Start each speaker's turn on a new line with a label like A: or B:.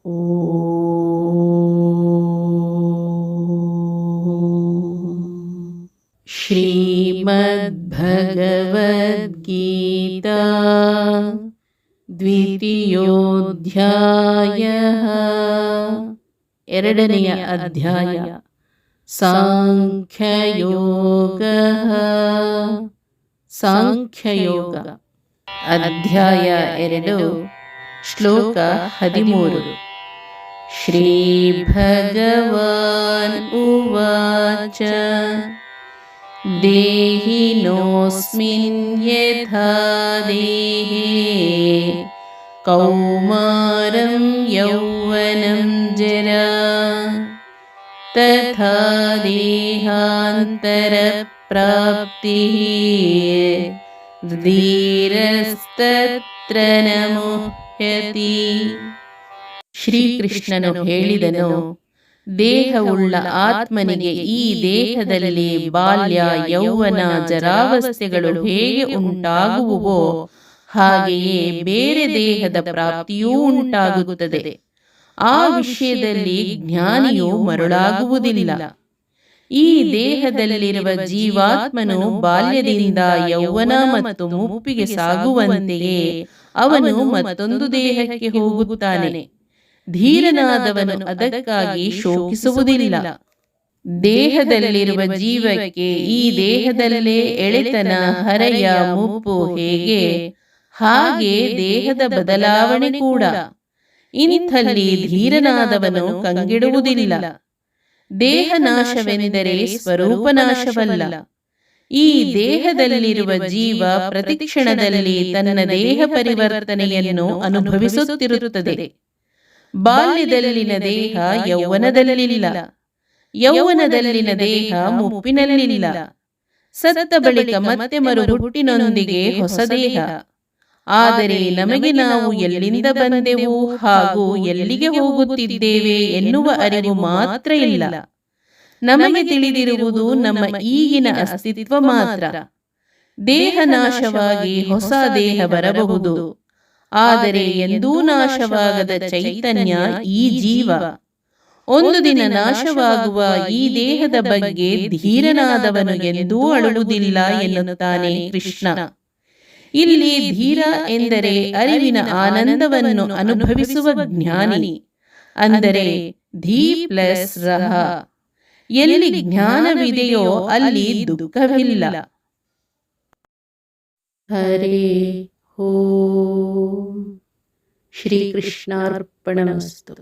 A: ಶ್ರೀಮದ್ಭಗವದ್ಗೀತಾ ದ್ವಿತೀಯೋಧ್ಯಾಯಃ ಎರಡನೆಯ ಅಧ್ಯಾಯ ಸಾಂಖ್ಯಯೋಗಃ ಸಾಂಖ್ಯಯೋಗ ಅಧ್ಯಾಯ 2 ಶ್ಲೋಕ 13 ಶ್ರೀ ಭಗವಾನ್ ಉವಾಚ ದೇಹಿನೋಸ್ಮಿನ್ ಯಥಾ ದೇಹೇ ಕೌಮಾರಂ ಯೌವನಂ ಜರಾ ತಥಾ ದೇಹಾಂತರ ಪ್ರಾಪ್ತಿಃ ಧೀರಸ್ತತ್ರ ನ ಮುಹ್ಯತಿ. ಶ್ರೀಕೃಷ್ಣನು ಹೇಳಿದನು, ದೇಹವುಳ್ಳ ಆತ್ಮನಿಗೆ ಈ ದೇಹದಲ್ಲಿ ಬಾಲ್ಯ ಯೌವನ ಜರಾವಸ್ಥೆಗಳು ಹೇಗೆ ಉಂಟಾಗುವುವೋ ಹಾಗೆಯೇ ಬೇರೆ ದೇಹದ ಪ್ರಾಪ್ತಿಯೂ ಉಂಟಾಗುತ್ತದೆ. ಆ ವಿಷಯದಲ್ಲಿ ಜ್ಞಾನಿಯು ಮರುಳಾಗುವುದಿಲ್ಲ. ಈ ದೇಹದಲ್ಲಿರುವ ಜೀವಾತ್ಮನು ಬಾಲ್ಯದಿಂದ ಯೌವನ ಮತ್ತು ಮುಪ್ಪಿಗೆ ಸಾಗುವಂತೆಯೇ ಅವನು ಮತ್ತೊಂದು ದೇಹಕ್ಕೆ ಹೋಗುತ್ತಾನೆ. ಧೀರನಾದವನು ಅದಕ್ಕಾಗಿ ಶೋಕಿಸುವುದಿಲ್ಲ. ದೇಹದಲ್ಲಿರುವ ಜೀವಕ್ಕೆ ಈ ದೇಹದಲ್ಲೇ ಎಳೆತನ ಹರೆಯ ಮುಪ್ಪು ಹೇಗೆ, ಹಾಗೆ ದೇಹದ ಬದಲಾವಣೆ ಕೂಡ. ಇಂಥಲ್ಲಿ ಧೀರನಾದವನು ಕಂಗೆಡುವುದಿಲ್ಲ. ದೇಹ ನಾಶವೆಂದರೆ ಸ್ವರೂಪ ನಾಶವಲ್ಲ. ಈ ದೇಹದಲ್ಲಿರುವ ಜೀವ ಪ್ರತಿಕ್ಷಣದಲ್ಲಿ ತನ್ನ ದೇಹ ಪರಿವರ್ತನೆಯನ್ನು ಅನುಭವಿಸುತ್ತಿರುತ್ತದೆ. ಬಾಲ್ಯದಲ್ಲಿನ ದೇಹ ಯೌವನದಲ್ಲಿಲ್ಲ, ಯೌವನದಲ್ಲಿನ ದೇಹ ಮುಪ್ಪಿನಲ್ಲಿಲ್ಲ. ಸತ್ತ ಬಳಿಕ ಮತ್ತೆ ಮರುಹುಟ್ಟಿನೊಂದಿಗೆ ಹೊಸ ದೇಹ. ಆದರೆ ನಮಗೆ ನಾವು ಎಲ್ಲಿಂದ ಬಂದೆವು ಹಾಗೂ ಎಲ್ಲಿಗೆ ಹೋಗುತ್ತಿದ್ದೇವೆ ಎನ್ನುವ ಅರಿವು ಮಾತ್ರ ಇಲ್ಲ. ನಮಗೆ ತಿಳಿದಿರುವುದು ನಮ್ಮ ಈಗಿನ ಅಸ್ತಿತ್ವ ಮಾತ್ರ. ದೇಹ ನಾಶವಾಗಿ ಹೊಸ ದೇಹ ಬರಬಹುದು, ಆದರೆ ಎಂದೂ ನಾಶವಾಗದ ಚೈತನ್ಯ ಈ ಜೀವ. ಒಂದು ದಿನ ನಾಶವಾಗುವ ಈ ದೇಹದ ಬಗ್ಗೆ ಧೀರನಾದವನು ಎಂದೂ ಅಳುವುದಿಲ್ಲ ಎನ್ನುತ್ತಾನೆ ಕೃಷ್ಣ. ಇಲ್ಲಿ ಧೀರ ಎಂದರೆ ಅರಿವಿನ ಆನಂದವನ್ನು ಅನುಭವಿಸುವ ಜ್ಞಾನಿ, ಅಂದರೆ ಧೀ ಪ್ಲಸ್ ರಹ. ಎಲ್ಲಿ ಜ್ಞಾನವಿದೆಯೋ ಅಲ್ಲಿ ದುಃಖವಿಲ್ಲ. ಹರೇ ಓಂ. ಶ್ರೀಕೃಷ್ಣಾರ್ಪಣಮಸ್ತು.